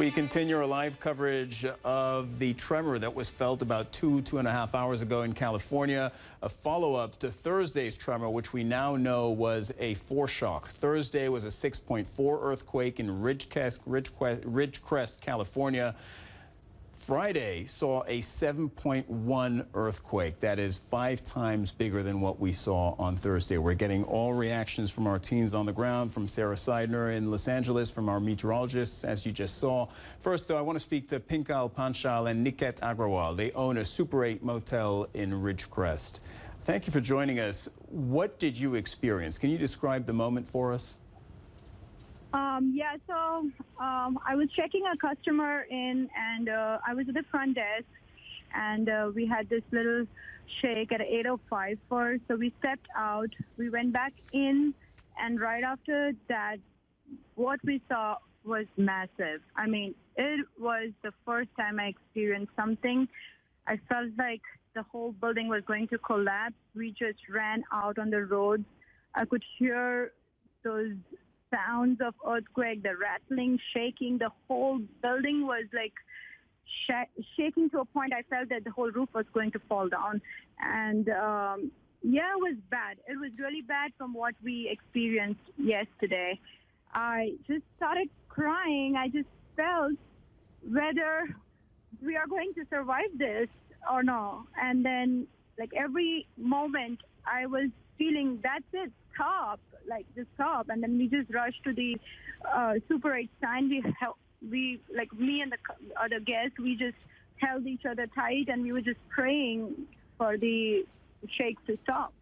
We continue our live coverage of the tremor that was felt about two and a half hours ago in California, a follow-up to Thursday's tremor, which we now know was a foreshock. Thursday was a 6.4 earthquake in Ridgecrest, California. Friday saw a 7.1 earthquake. That is 5 times bigger than what we saw on Thursday. We're getting all reactions from our teams on the ground, from Sarah Seidner in Los Angeles, from our meteorologists, as you just saw. First, though, I want to speak to Pinkal Panchal and Niket Agrawal. They own a Super 8 motel in Ridgecrest. Thank you for joining us. What did you experience? Can you describe the moment for us? I was checking a customer in, and I was at the front desk, and we had this little shake at 8:05 first. So we stepped out, we went back in, and right after that, what we saw was massive. I mean, it was the first time I experienced something. I felt like the whole building was going to collapse. We just ran out on the road. I could hear those sounds of earthquake, the rattling, shaking. The whole building was like shaking to a point I felt that the whole roof was going to fall down. And it was bad. It was really bad from what we experienced yesterday. I just started crying. I just felt whether we are going to survive this or no. And then, like, every moment I was feeling, that's it, stop, like, just stop. And then we just rushed to the Super 8 sign. We, like, me and the other guests, we just held each other tight, and we were just praying for the shakes to stop.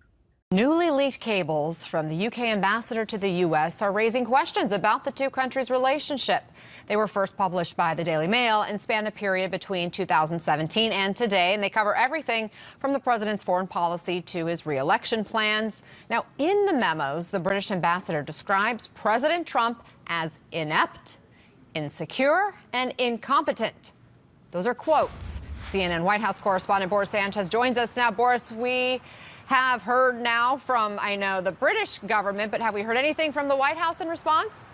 Newly leaked cables from the UK ambassador to the U.S. are raising questions about the two countries' relationship. They were first published by the Daily Mail and span the period between 2017 and today, and they cover everything from the president's foreign policy to his re-election plans. Now, in the memos, the British ambassador describes President Trump as inept, insecure, and incompetent. Those are quotes. CNN White House correspondent Boris Sanchez joins us now. Boris, we have heard now from, I know, the British government, but have we heard anything from the White House in response?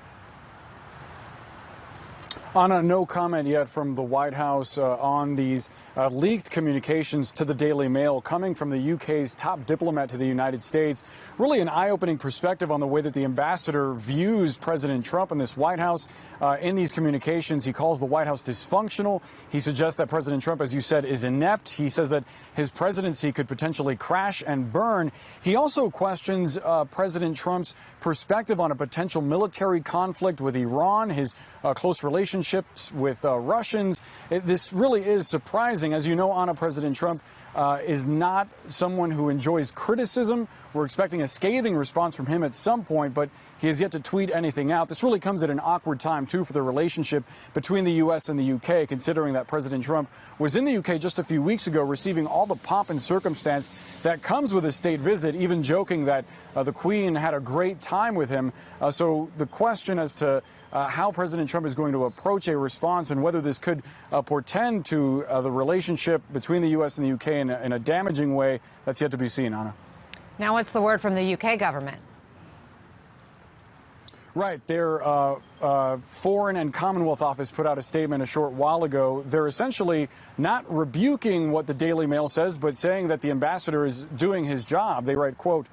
Anna, no comment yet from the White House on these leaked communications to the Daily Mail coming from the UK's top diplomat to the United States. Really an eye-opening perspective on the way that the ambassador views President Trump in this White House. In these communications, he calls the White House dysfunctional. He suggests that President Trump, as you said, is inept. He says that his presidency could potentially crash and burn. He also questions President Trump's perspective on a potential military conflict with Iran, his close relationships with Russians. This really is surprising. As you know, Anna, President Trump is not someone who enjoys criticism. We're expecting a scathing response from him at some point, but he has yet to tweet anything out. This really comes at an awkward time, too, for the relationship between the U.S. and the U.K., considering that President Trump was in the U.K. just a few weeks ago, receiving all the pomp and circumstance that comes with a state visit, even joking that the Queen had a great time with him. So the question as to how President Trump is going to approach a response and whether this could portend to the relationship between the U.S. and the U.K. in a damaging way, that's yet to be seen, Anna. Now, what's the word from the UK government? Right. Their Foreign and Commonwealth Office put out a statement a short while ago. They're essentially not rebuking what the Daily Mail says, but saying that the ambassador is doing his job. They write, quote,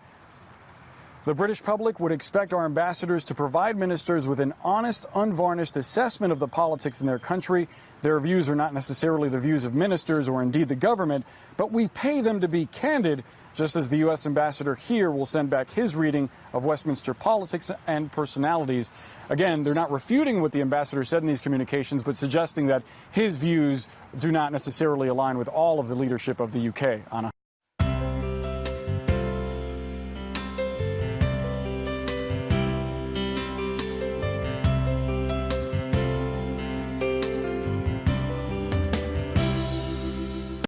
"The British public would expect our ambassadors to provide ministers with an honest, unvarnished assessment of the politics in their country. Their views are not necessarily the views of ministers or indeed the government, but we pay them to be candid, just as the U.S. ambassador here will send back his reading of Westminster politics and personalities." Again, they're not refuting what the ambassador said in these communications, but suggesting that his views do not necessarily align with all of the leadership of the U.K. Anna.